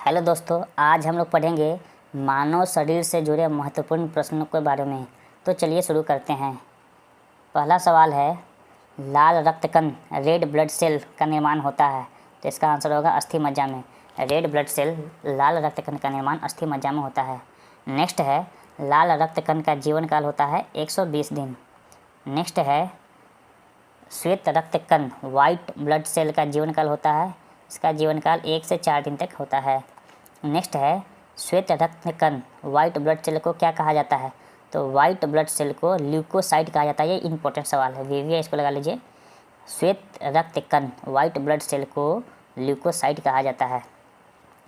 Hello दोस्तों, आज हम लोग पढ़ेंगे मानव शरीर से जुड़े महत्वपूर्ण प्रश्नों के बारे में। तो चलिए शुरू करते हैं। पहला सवाल है, लाल रक्त कण रेड ब्लड सेल का निर्माण होता है। तो इसका आंसर होगा अस्थि मज्जा में। रेड ब्लड सेल लाल रक्त कण का निर्माण अस्थि मज्जा में होता है। नेक्स्ट है, लाल रक्त कण का जीवन काल होता है 120 दिन। नेक्स्ट है, श्वेत रक्त कण वाइट ब्लड सेल का जीवन काल होता है। इसका जीवन काल 1 से 4 दिन तक होता है। नेक्स्ट है, श्वेत रक्त कण वाइट ब्लड सेल को क्या कहा जाता है? तो वाइट ब्लड सेल को ल्यूकोसाइट कहा जाता है। ये इंपॉर्टेंट सवाल है, वीवीआई इसको लगा लीजिए। श्वेत रक्त कण वाइट ब्लड सेल को ल्यूकोसाइट कहा जाता है।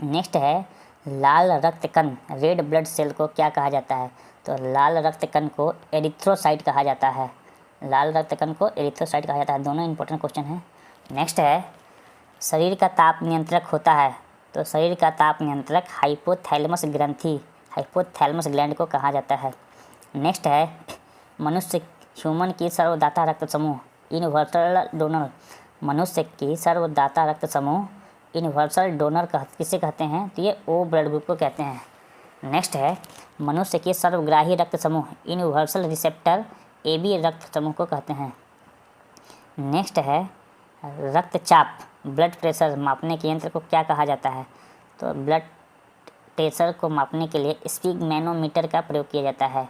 नेक्स्ट है, लाल रक्त कण रेड ब्लड सेल को क्या कहा जाता है? तो लाल रक्त कण को एरिथ्रोसाइट कहा जाता है। लाल रक्त कण को एरिथ्रोसाइट कहा जाता है। दोनों इंपॉर्टेंट क्वेश्चन हैं। नेक्स्ट है, शरीर का ताप नियंत्रक होता है। तो शरीर का ताप नियंत्रक हाइपोथैलेमस ग्रंथि, हाइपोथैलेमस ग्लैंड को कहा जाता है। नेक्स्ट है, मनुष्य ह्यूमन की सर्वदाता रक्त समूह यूनिवर्सल डोनर, मनुष्य की सर्वदाता रक्त समूह यूनिवर्सल डोनर किसे कहते हैं? तो ये ओ ब्लड ग्रुप को कहते हैं। नेक्स्ट है, मनुष्य की सर्वग्राही रक्त समूह यूनिवर्सल रिसेप्टर AB रक्त समूह को कहते हैं। नेक्स्ट है, रक्तचाप ब्लड प्रेशर मापने के यंत्र को क्या कहा जाता है? तो ब्लड प्रेशर को मापने के लिए स्पिगमैनोमीटर का प्रयोग किया जाता है।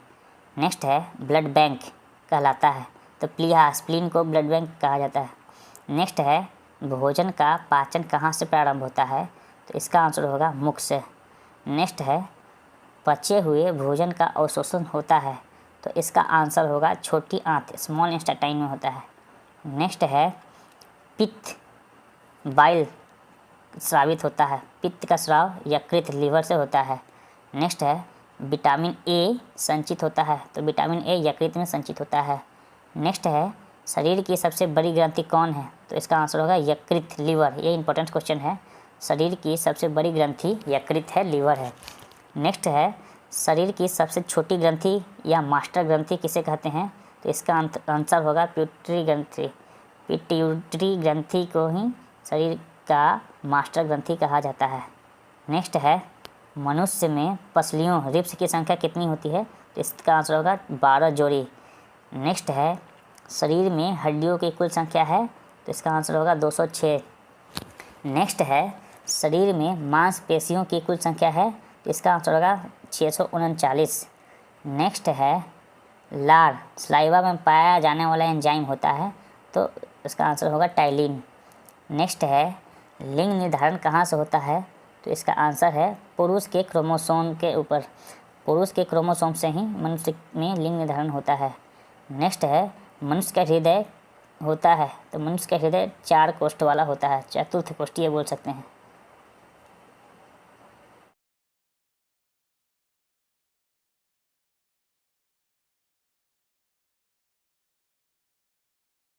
नेक्स्ट है, ब्लड बैंक कहलाता है। तो स्प्लीन को ब्लड बैंक कहा जाता है। नेक्स्ट है, भोजन का पाचन कहाँ से प्रारंभ होता है? तो इसका आंसर होगा मुख से। नेक्स्ट है, पचे हुए भोजन का अवशोषण होता है। तो इसका आंसर होगा छोटी आंत, स्मॉल इंटेस्टाइन में होता है। नेक्स्ट है, पित्त बाइल स्रावित होता है। पित्त का स्राव यकृत लीवर से होता है। नेक्स्ट है, विटामिन ए संचित होता है। तो विटामिन ए यकृत में संचित होता है। नेक्स्ट है, शरीर की सबसे बड़ी ग्रंथि कौन है? तो इसका आंसर होगा यकृत, लीवर। ये इंपॉर्टेंट क्वेश्चन है। शरीर की सबसे बड़ी ग्रंथि यकृत है, लीवर है। नेक्स्ट है, शरीर की सबसे छोटी ग्रंथि या मास्टर ग्रंथि किसे कहते हैं? तो इसका आंसर होगा पिट्यूटरी ग्रंथि। पिट्यूटरी ग्रंथि को ही शरीर का मास्टर ग्रंथि कहा जाता है। नेक्स्ट है, मनुष्य में पसलियों रिब्स की संख्या कितनी होती है? तो इसका आंसर होगा 12 जोड़ी। नेक्स्ट है, शरीर में हड्डियों की कुल संख्या है। तो इसका आंसर होगा 206। नेक्स्ट है, शरीर में मांसपेशियों की कुल संख्या है। तो इसका आंसर होगा 639। नेक्स्ट है, लार स्लाइवा में पाया जाने वाला एंजाइम होता है। तो इसका आंसर होगा टाइलिन। नेक्स्ट है, लिंग निर्धारण कहाँ से होता है? तो इसका आंसर है पुरुष के क्रोमोसोम के ऊपर। पुरुष के क्रोमोसोम से ही मनुष्य में लिंग निर्धारण होता है। नेक्स्ट है, मनुष्य का हृदय होता है। तो मनुष्य का हृदय 4 कोष्ठ वाला होता है, चतुर्थ कोष्ठीय बोल सकते हैं।